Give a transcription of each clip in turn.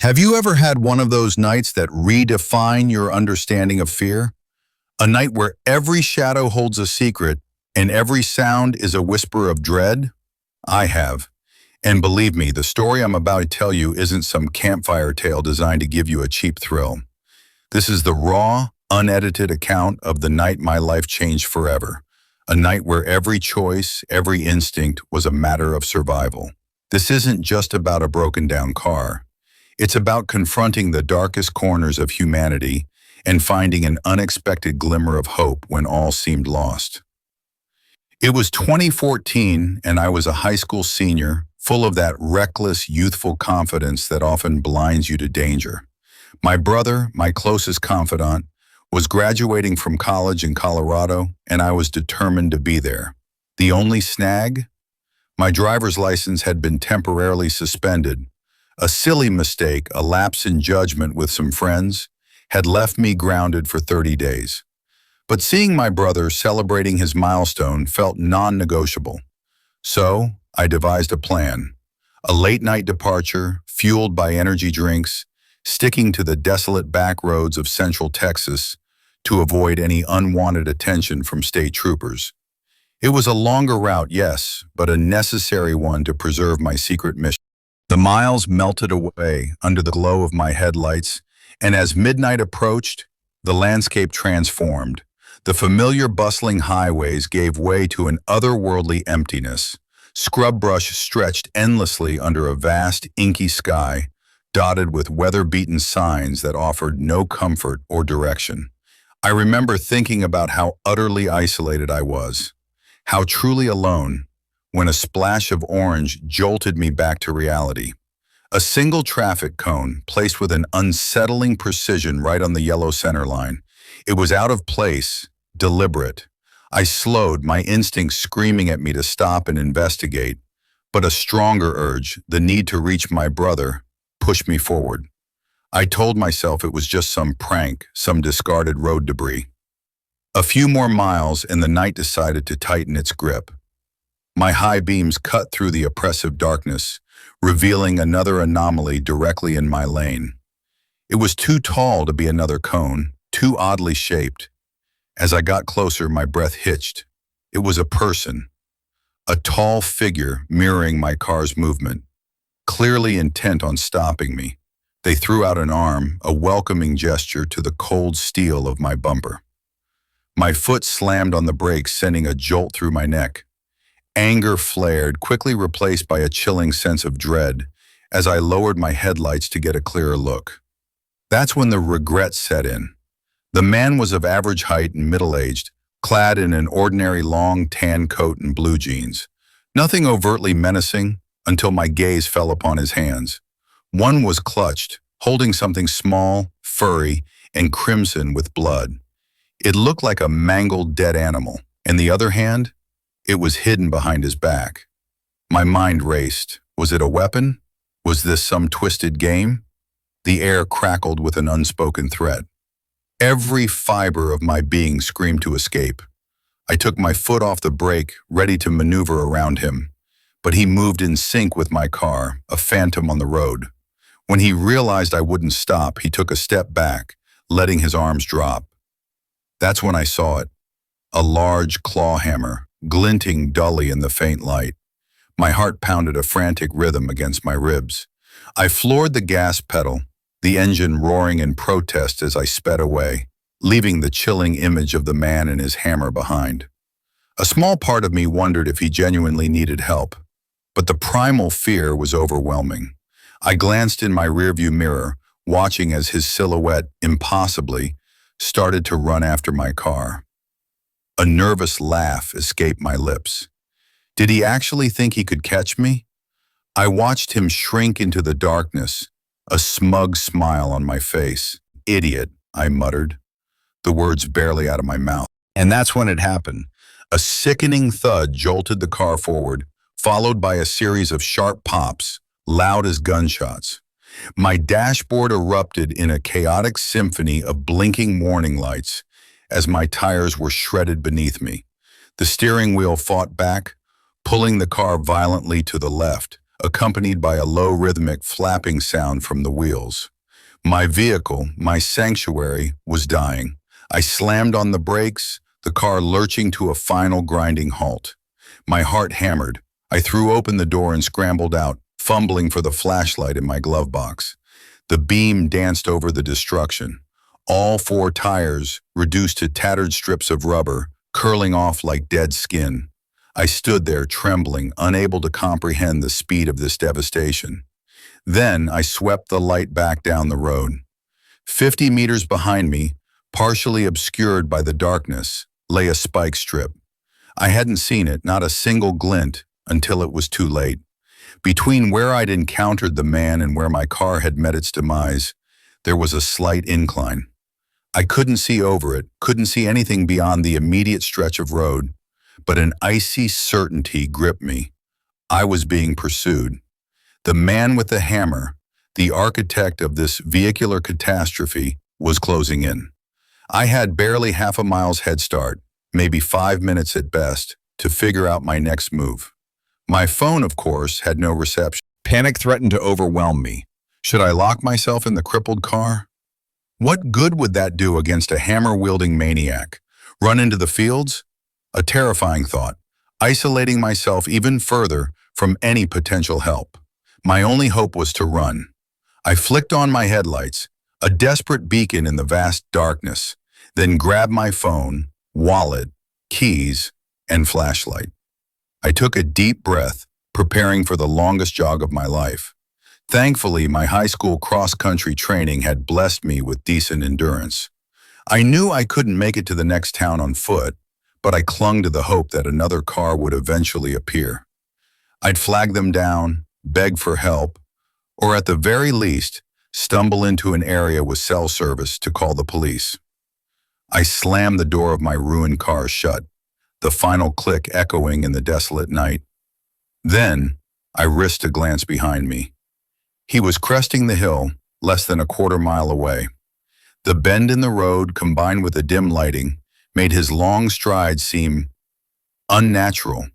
Have you ever had one of those nights that redefine your understanding of fear? A night where every shadow holds a secret and every sound is a whisper of dread? I have. And believe me, the story I'm about to tell you isn't some campfire tale designed to give you a cheap thrill. This is the raw, unedited account of the night my life changed forever. A night where every choice, every instinct was a matter of survival. This isn't just about a broken down car. It's about confronting the darkest corners of humanity and finding an unexpected glimmer of hope when all seemed lost. It was 2014 and I was a high school senior, full of that reckless, youthful confidence that often blinds you to danger. My brother, my closest confidant, was graduating from college in Colorado and I was determined to be there. The only snag? My driver's license had been temporarily suspended. A silly mistake, a lapse in judgment with some friends, had left me grounded for 30 days. But seeing my brother celebrating his milestone felt non-negotiable. So I devised a plan. A late-night departure, fueled by energy drinks, sticking to the desolate back roads of Central Texas to avoid any unwanted attention from state troopers. It was a longer route, yes, but a necessary one to preserve my secret mission. The miles melted away under the glow of my headlights, and as midnight approached, the landscape transformed. The familiar bustling highways gave way to an otherworldly emptiness. Scrub brush stretched endlessly under a vast, inky sky, dotted with weather-beaten signs that offered no comfort or direction. I remember thinking about how utterly isolated I was, how truly alone, when a splash of orange jolted me back to reality. A single traffic cone placed with an unsettling precision right on the yellow center line. It was out of place, deliberate. I slowed, my instincts screaming at me to stop and investigate, but a stronger urge, the need to reach my brother, pushed me forward. I told myself it was just some prank, some discarded road debris. A few more miles and the night decided to tighten its grip. My high beams cut through the oppressive darkness, revealing another anomaly directly in my lane. It was too tall to be another cone, too oddly shaped. As I got closer, my breath hitched. It was a person, a tall figure mirroring my car's movement, clearly intent on stopping me. They threw out an arm, a welcoming gesture to the cold steel of my bumper. My foot slammed on the brakes, sending a jolt through my neck. Anger flared, quickly replaced by a chilling sense of dread, as I lowered my headlights to get a clearer look. That's when the regret set in. The man was of average height and middle-aged, clad in an ordinary long tan coat and blue jeans. Nothing overtly menacing until my gaze fell upon his hands. One was clutched, holding something small, furry, and crimson with blood. It looked like a mangled dead animal, and the other hand, it was hidden behind his back. My mind raced. Was it a weapon? Was this some twisted game? The air crackled with an unspoken threat. Every fiber of my being screamed to escape. I took my foot off the brake, ready to maneuver around him. But he moved in sync with my car, a phantom on the road. When he realized I wouldn't stop, he took a step back, letting his arms drop. That's when I saw it. A large claw hammer, glinting dully in the faint light. My heart pounded a frantic rhythm against my ribs. I floored the gas pedal, the engine roaring in protest as I sped away, leaving the chilling image of the man and his hammer behind. A small part of me wondered if he genuinely needed help, but the primal fear was overwhelming. I glanced in my rearview mirror, watching as his silhouette, impossibly, started to run after my car. A nervous laugh escaped my lips. Did he actually think he could catch me? I watched him shrink into the darkness, a smug smile on my face. "Idiot," I muttered, the words barely out of my mouth. And that's when it happened. A sickening thud jolted the car forward, followed by a series of sharp pops, loud as gunshots. My dashboard erupted in a chaotic symphony of blinking warning lights as my tires were shredded beneath me. The steering wheel fought back, pulling the car violently to the left, accompanied by a low rhythmic flapping sound from the wheels. My vehicle, my sanctuary, was dying. I slammed on the brakes, the car lurching to a final grinding halt. My heart hammered. I threw open the door and scrambled out, fumbling for the flashlight in my glove box. The beam danced over the destruction. All four tires, reduced to tattered strips of rubber, curling off like dead skin. I stood there trembling, unable to comprehend the speed of this devastation. Then I swept the light back down the road. 50 meters behind me, partially obscured by the darkness, lay a spike strip. I hadn't seen it, not a single glint, until it was too late. Between where I'd encountered the man and where my car had met its demise, there was a slight incline. I couldn't see over it, couldn't see anything beyond the immediate stretch of road, but an icy certainty gripped me. I was being pursued. The man with the hammer, the architect of this vehicular catastrophe, was closing in. I had barely half a mile's head start, maybe 5 minutes at best, to figure out my next move. My phone, of course, had no reception. Panic threatened to overwhelm me. Should I lock myself in the crippled car? What good would that do against a hammer-wielding maniac? Run into the fields? A terrifying thought, isolating myself even further from any potential help. My only hope was to run. I flicked on my headlights, a desperate beacon in the vast darkness, then grabbed my phone, wallet, keys, and flashlight. I took a deep breath, preparing for the longest jog of my life. Thankfully, my high school cross-country training had blessed me with decent endurance. I knew I couldn't make it to the next town on foot, but I clung to the hope that another car would eventually appear. I'd flag them down, beg for help, or at the very least, stumble into an area with cell service to call the police. I slammed the door of my ruined car shut, the final click echoing in the desolate night. Then, I risked a glance behind me. He was cresting the hill, less than a quarter-mile away. The bend in the road, combined with the dim lighting, made his long stride seem unnatural.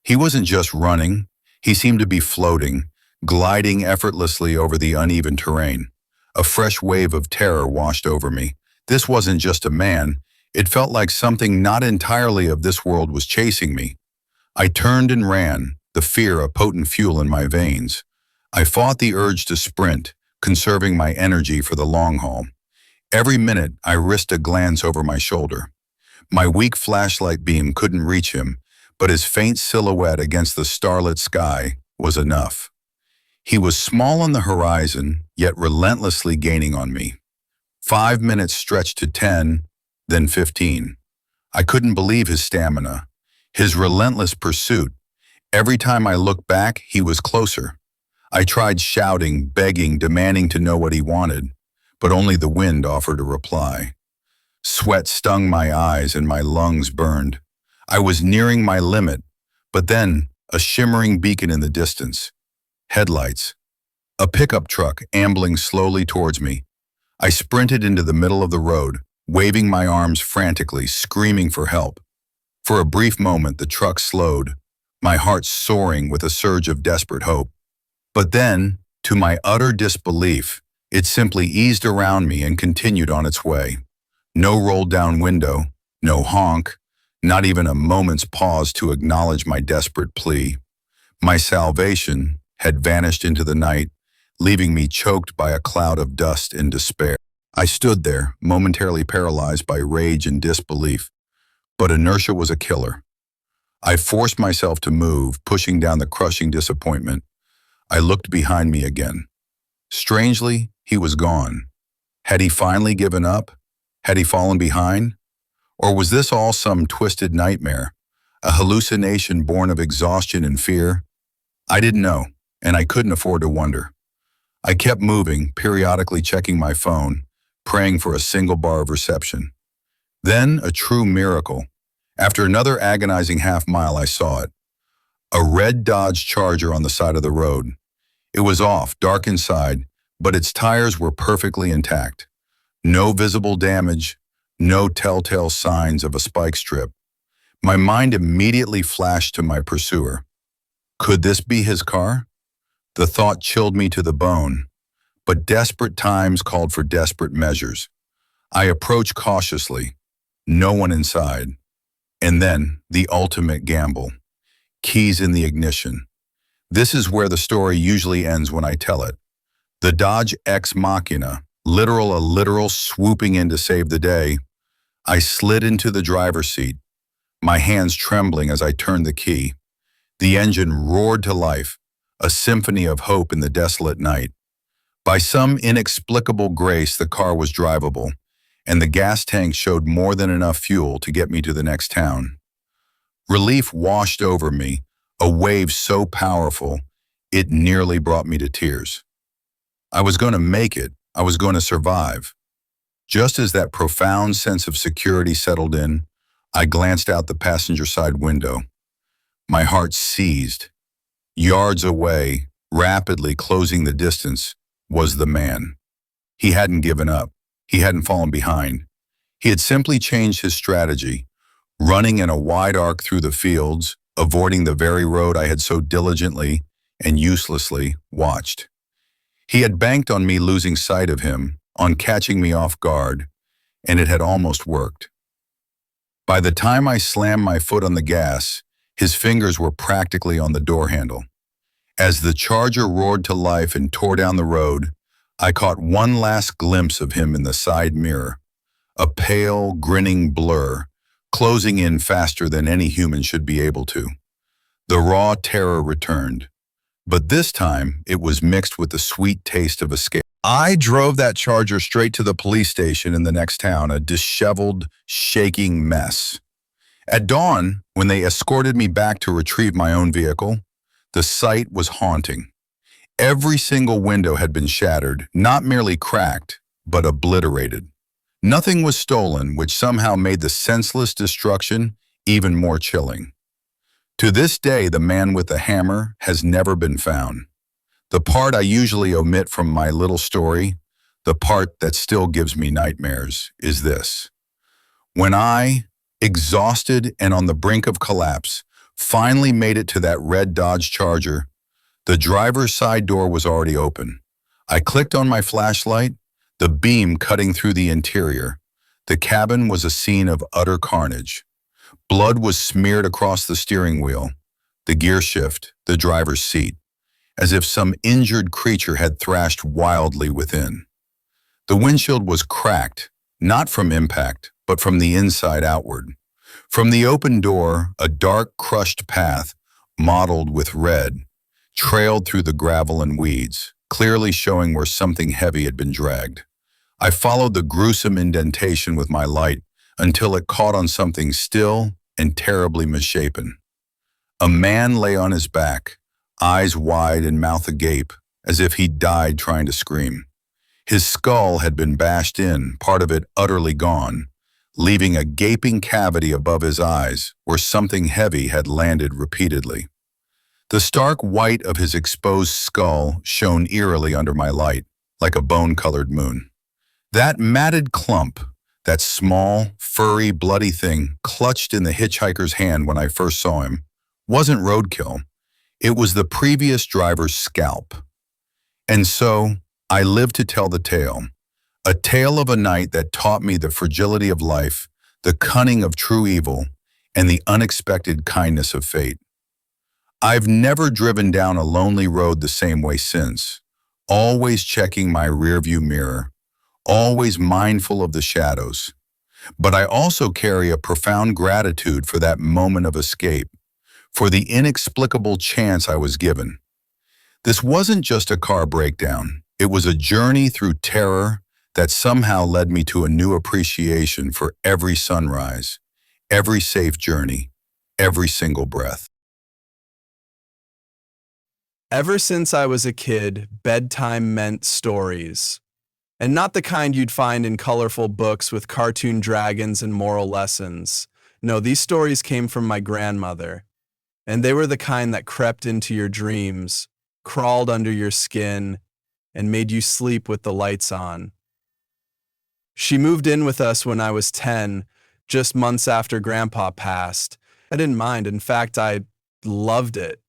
He wasn't just running, he seemed to be floating, gliding effortlessly over the uneven terrain. A fresh wave of terror washed over me. This wasn't just a man, it felt like something not entirely of this world was chasing me. I turned and ran, the fear a potent fuel in my veins. I fought the urge to sprint, conserving my energy for the long haul. Every minute, I risked a glance over my shoulder. My weak flashlight beam couldn't reach him, but his faint silhouette against the starlit sky was enough. He was small on the horizon, yet relentlessly gaining on me. 5 minutes stretched to 10, then 15. I couldn't believe his stamina, his relentless pursuit. Every time I looked back, he was closer. I tried shouting, begging, demanding to know what he wanted, but only the wind offered a reply. Sweat stung my eyes and my lungs burned. I was nearing my limit, but then a shimmering beacon in the distance. Headlights. A pickup truck ambling slowly towards me. I sprinted into the middle of the road, waving my arms frantically, screaming for help. For a brief moment, the truck slowed, my heart soaring with a surge of desperate hope. But then, to my utter disbelief, it simply eased around me and continued on its way. No rolled-down window, no honk, not even a moment's pause to acknowledge my desperate plea. My salvation had vanished into the night, leaving me choked by a cloud of dust and despair. I stood there, momentarily paralyzed by rage and disbelief, but inertia was a killer. I forced myself to move, pushing down the crushing disappointment. I looked behind me again. Strangely, he was gone. Had he finally given up? Had he fallen behind? Or was this all some twisted nightmare, a hallucination born of exhaustion and fear? I didn't know, and I couldn't afford to wonder. I kept moving, periodically checking my phone, praying for a single bar of reception. Then, a true miracle. After another agonizing half-mile, I saw it. A red Dodge Charger on the side of the road. It was off, dark inside, but its tires were perfectly intact. No visible damage, no telltale signs of a spike strip. My mind immediately flashed to my pursuer. Could this be his car? The thought chilled me to the bone, but desperate times called for desperate measures. I approached cautiously, no one inside, and then the ultimate gamble. Keys in the ignition. This is where the story usually ends when I tell it. The Dodge Ex Machina, a literal swooping in to save the day. I slid into the driver's seat, my hands trembling as I turned the key. The engine roared to life, a symphony of hope in the desolate night. By some inexplicable grace, the car was drivable, and the gas tank showed more than enough fuel to get me to the next town. Relief washed over me, a wave so powerful, it nearly brought me to tears. I was going to make it. I was going to survive. Just as that profound sense of security settled in, I glanced out the passenger side window. My heart seized. Yards away, rapidly closing the distance, was the man. He hadn't given up. He hadn't fallen behind. He had simply changed his strategy, running in a wide arc through the fields, avoiding the very road I had so diligently and uselessly watched. He had banked on me losing sight of him, on catching me off guard, and it had almost worked. By the time I slammed my foot on the gas, his fingers were practically on the door handle. As the Charger roared to life and tore down the road, I caught one last glimpse of him in the side mirror, a pale, grinning blur, closing in faster than any human should be able to. The raw terror returned, but this time it was mixed with the sweet taste of escape. I drove that Charger straight to the police station in the next town, a disheveled, shaking mess. At dawn, when they escorted me back to retrieve my own vehicle, the sight was haunting. Every single window had been shattered, not merely cracked, but obliterated. Nothing was stolen, which somehow made the senseless destruction even more chilling. To this day, the man with the hammer has never been found. The part I usually omit from my little story, the part that still gives me nightmares, is this. When I, exhausted and on the brink of collapse, finally made it to that red Dodge Charger, the driver's side door was already open. I clicked on my flashlight, the beam cutting through the interior. The cabin was a scene of utter carnage. Blood was smeared across the steering wheel, the gear shift, the driver's seat, as if some injured creature had thrashed wildly within. The windshield was cracked, not from impact, but from the inside outward. From the open door, a dark, crushed path, mottled with red, trailed through the gravel and weeds, clearly showing where something heavy had been dragged. I followed the gruesome indentation with my light until it caught on something still and terribly misshapen. A man lay on his back, eyes wide and mouth agape, as if he'd died trying to scream. His skull had been bashed in, part of it utterly gone, leaving a gaping cavity above his eyes where something heavy had landed repeatedly. The stark white of his exposed skull shone eerily under my light, like a bone-colored moon. That matted clump, that small, furry, bloody thing clutched in the hitchhiker's hand when I first saw him, wasn't roadkill. It was the previous driver's scalp. And so, I lived to tell the tale. A tale of a night that taught me the fragility of life, the cunning of true evil, and the unexpected kindness of fate. I've never driven down a lonely road the same way since, always checking my rearview mirror, always mindful of the shadows. But I also carry a profound gratitude for that moment of escape, for the inexplicable chance I was given. This wasn't just a car breakdown. It was a journey through terror that somehow led me to a new appreciation for every sunrise, every safe journey, every single breath. Ever since I was a kid, bedtime meant stories. And not the kind you'd find in colorful books with cartoon dragons and moral lessons. No, these stories came from my grandmother. And they were the kind that crept into your dreams, crawled under your skin, and made you sleep with the lights on. She moved in with us when I was 10, just months after Grandpa passed. I didn't mind. In fact, I loved it.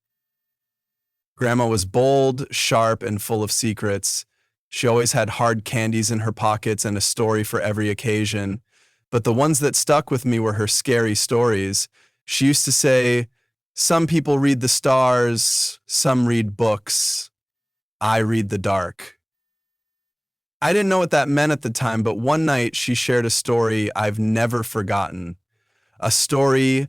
Grandma was bold, sharp, and full of secrets. She always had hard candies in her pockets and a story for every occasion. But the ones that stuck with me were her scary stories. She used to say, "Some people read the stars, some read books. I read the dark." I didn't know what that meant at the time, but one night she shared a story I've never forgotten. A story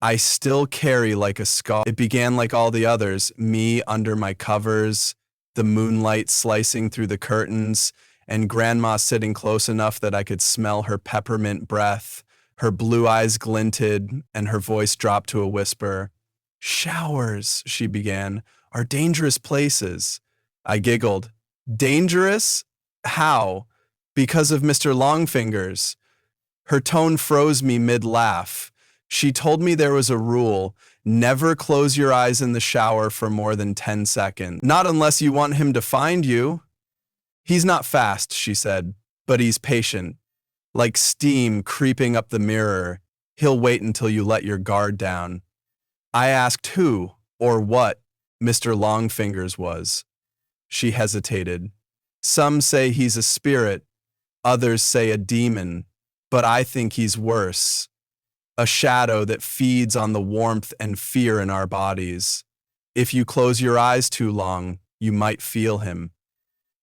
I still carry like a scar. It began like all the others, me under my covers, the moonlight slicing through the curtains, and Grandma sitting close enough that I could smell her peppermint breath. Her blue eyes glinted, and her voice dropped to a whisper. "Showers," she began, "are dangerous places." I giggled. "Dangerous? How?" "Because of Mr. Longfingers." Her tone froze me mid-laugh. She told me there was a rule: never close your eyes in the shower for more than 10 seconds. "Not unless you want him to find you." "He's not fast," she said, "but he's patient. Like steam creeping up the mirror. He'll wait until you let your guard down." I asked who, or what, Mr. Longfingers was. She hesitated. "Some say he's a spirit, others say a demon, but I think he's worse. A shadow that feeds on the warmth and fear in our bodies. If you close your eyes too long, you might feel him.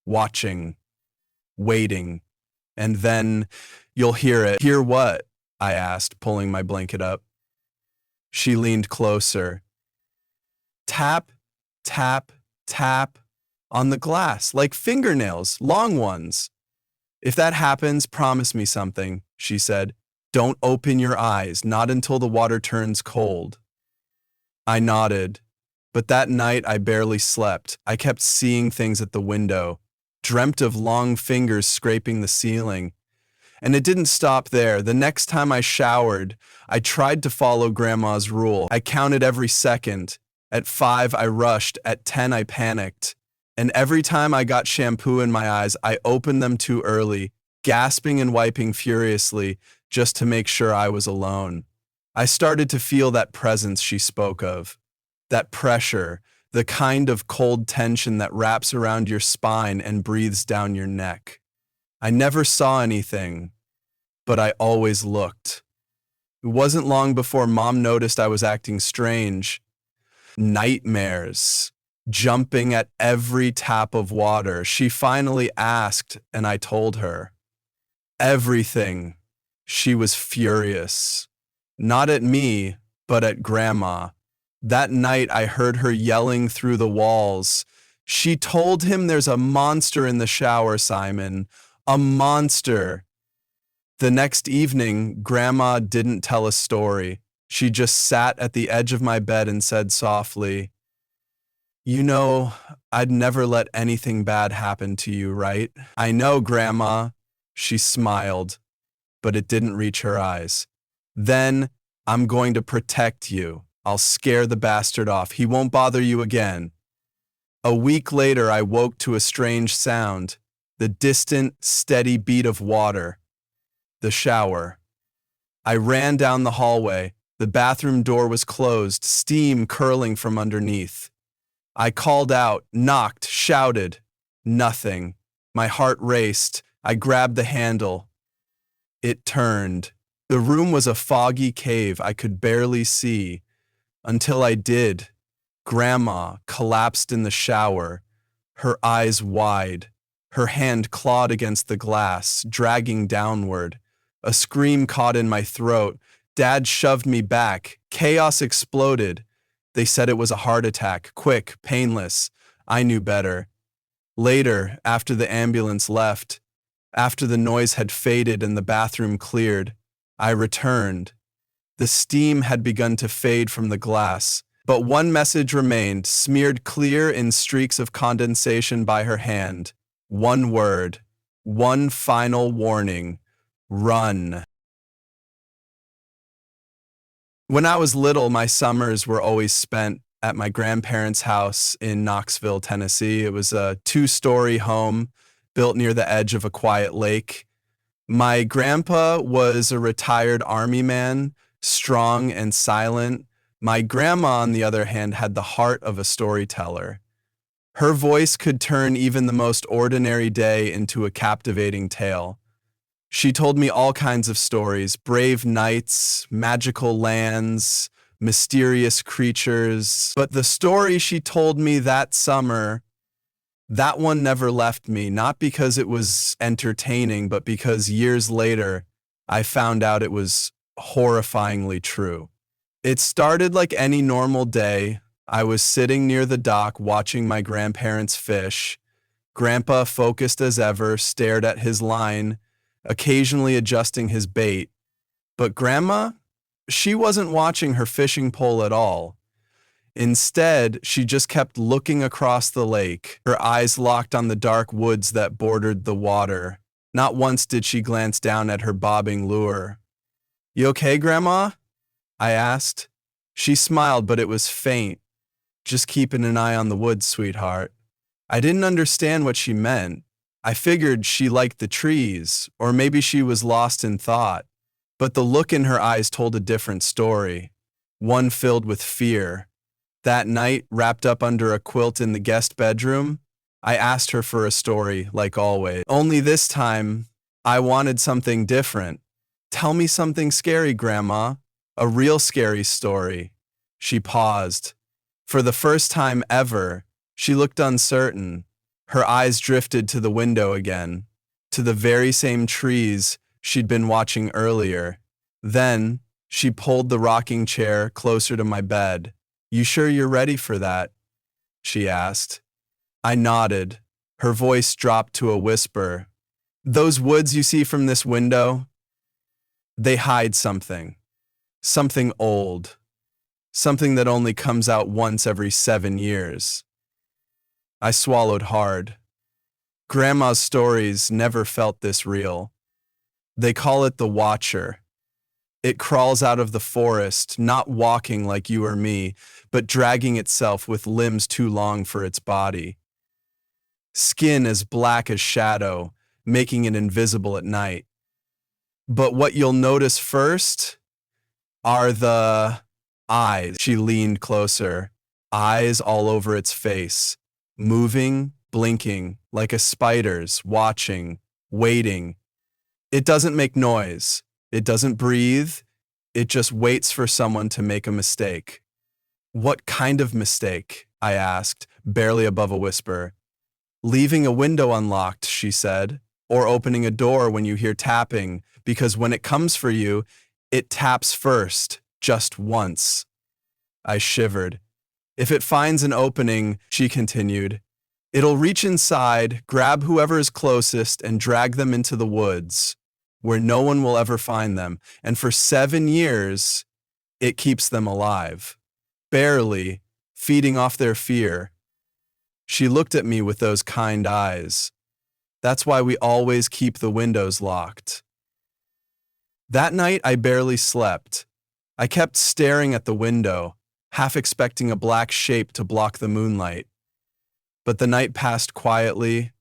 Watching, waiting, and then you'll hear it." "Hear what?" I asked, pulling my blanket up. She leaned closer. "Tap, tap, tap on the glass, like fingernails, long ones. If that happens, promise me something," she said. "Don't open your eyes, not until the water turns cold." I nodded, but that night I barely slept. I kept seeing things at the window, dreamt of long fingers scraping the ceiling. And it didn't stop there. The next time I showered, I tried to follow Grandma's rule. I counted every second. At 5, I rushed. At 10, I panicked. And every time I got shampoo in my eyes, I opened them too early, gasping and wiping furiously just to make sure I was alone. I started to feel that presence she spoke of, that pressure, the kind of cold tension that wraps around your spine and breathes down your neck. I never saw anything, but I always looked. It wasn't long before Mom noticed I was acting strange. Nightmares, jumping at every tap of water. She finally asked, and I told her. Everything. She was furious. Not at me, but at Grandma. That night I heard her yelling through the walls. "She told him there's a monster in the shower, Simon. A monster." The next evening, Grandma didn't tell a story. She just sat at the edge of my bed and said softly, "You know, I'd never let anything bad happen to you, right?" "I know, Grandma." She smiled, but it didn't reach her eyes. "Then I'm going to protect you. I'll scare the bastard off. He won't bother you again." A week later, I woke to a strange sound, the distant, steady beat of water. The shower. I ran down the hallway. The bathroom door was closed, steam curling from underneath. I called out, knocked, shouted. Nothing. My heart raced. I grabbed the handle. It turned. The room was a foggy cave I could barely see. Until I did. Grandma collapsed in the shower, her eyes wide. Her hand clawed against the glass, dragging downward. A scream caught in my throat. Dad shoved me back. Chaos exploded. They said it was a heart attack, quick, painless. I knew better. Later, after the ambulance left, after the noise had faded and the bathroom cleared, I returned. The steam had begun to fade from the glass, but one message remained, smeared clear in streaks of condensation by her hand. One word, one final warning. Run. When I was little, my summers were always spent at my grandparents' house in Knoxville, Tennessee. It was a 2-story home built near the edge of a quiet lake. My grandpa was a retired army man, strong and silent, My grandma, on the other hand, had the heart of a storyteller. Her voice could turn even the most ordinary day into a captivating tale. She told me all kinds of stories: brave knights, magical lands, mysterious creatures. But the story she told me that summer, that one never left me, not because it was entertaining, but because years later, I found out it was horrifyingly true. It started like any normal day. I was sitting near the dock watching my grandparents fish. Grandpa, focused as ever, stared at his line, occasionally adjusting his bait. But Grandma, she wasn't watching her fishing pole at all. Instead, she just kept looking across the lake, her eyes locked on the dark woods that bordered the water. Not once did she glance down at her bobbing lure. "You okay, Grandma?" I asked. She smiled, but it was faint. "Just keeping an eye on the woods, sweetheart." I didn't understand what she meant. I figured she liked the trees, or maybe she was lost in thought. But the look in her eyes told a different story, one filled with fear. That night, wrapped up under a quilt in the guest bedroom, I asked her for a story, like always. Only this time, I wanted something different. "Tell me something scary, Grandma. A real scary story." She paused. For the first time ever, she looked uncertain. Her eyes drifted to the window again, to the very same trees she'd been watching earlier. Then, she pulled the rocking chair closer to my bed. "You sure you're ready for that?" she asked. I nodded. Her voice dropped to a whisper. "Those woods you see from this window, they hide something. Something old. Something that only comes out once every 7 years." I swallowed hard. Grandma's stories never felt this real. They call it the Watcher. It crawls out of the forest, not walking like you or me, but dragging itself with limbs too long for its body. Skin as black as shadow, making it invisible at night. But what you'll notice first are the eyes. She leaned closer, eyes all over its face, moving, blinking, like a spider's, watching, waiting. It doesn't make noise. It doesn't breathe. It just waits for someone to make a mistake. "What kind of mistake?" I asked, barely above a whisper. "Leaving a window unlocked," she said, "or opening a door when you hear tapping, because when it comes for you, it taps first, just once." I shivered. "If it finds an opening," she continued, "it'll reach inside, grab whoever is closest, and drag them into the woods, where no one will ever find them. And for 7 years, it keeps them alive. Barely, feeding off their fear." She looked at me with those kind eyes. "That's why we always keep the windows locked." That night, I barely slept. I kept staring at the window, half expecting a black shape to block the moonlight. But the night passed quietly.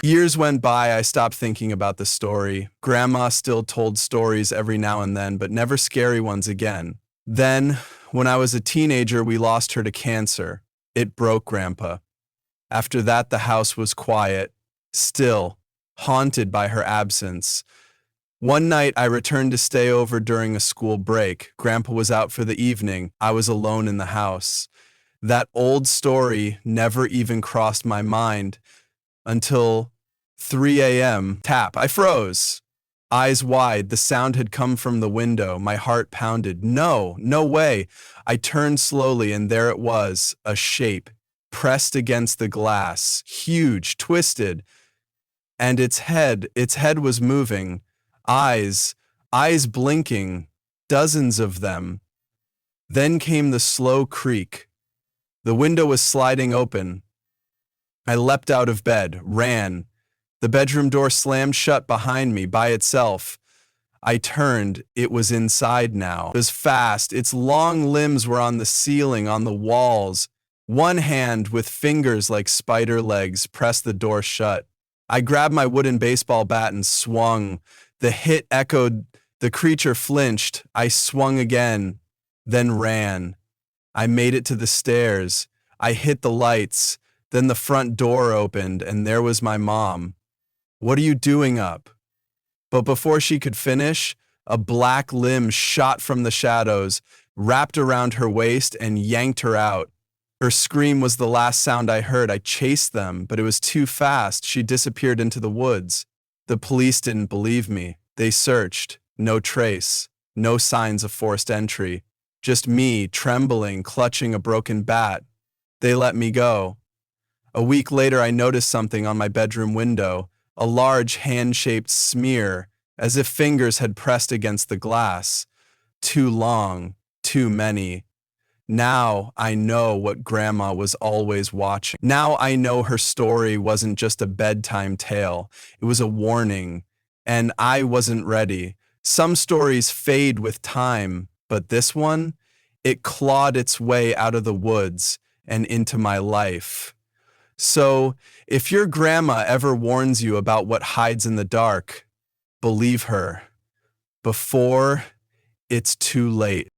Years went by. I stopped thinking about the story. Grandma still told stories every now and then, but never scary ones again. Then, when I was a teenager, we lost her to cancer. It broke Grandpa. After that, the house was quiet, still, haunted by her absence. One night, I returned to stay over during a school break. Grandpa was out for the evening. I was alone in the house. That old story never even crossed my mind until 3 a.m. Tap. I froze. Eyes wide, the sound had come from the window. My heart pounded. No way. I turned slowly, and there it was, a shape, pressed against the glass, huge, twisted, and its head was moving. Eyes blinking, dozens of them. Then came the slow creak. The window was sliding open. I leapt out of bed, ran. The bedroom door slammed shut behind me by itself. I turned. It was inside now. It was fast. Its long limbs were on the ceiling, on the walls. One hand, with fingers like spider legs, pressed the door shut. I grabbed my wooden baseball bat and swung. The hit echoed. The creature flinched. I swung again. then ran. I made it to the stairs. I hit the lights. Then the front door opened, and there was my mom. "What are you doing up?" But before she could finish, a black limb shot from the shadows, wrapped around her waist, and yanked her out. Her scream was the last sound I heard. I chased them, but it was too fast. She disappeared into the woods. The police didn't believe me. They searched. No trace. No signs of forced entry. Just me, trembling, clutching a broken bat. They let me go. A week later, I noticed something on my bedroom window, a large hand-shaped smear, as if fingers had pressed against the glass. Too long, too many. Now I know what Grandma was always watching. Now I know her story wasn't just a bedtime tale. It was a warning, and I wasn't ready. Some stories fade with time, but this one, it clawed its way out of the woods and into my life. So, if your grandma ever warns you about what hides in the dark, believe her before it's too late.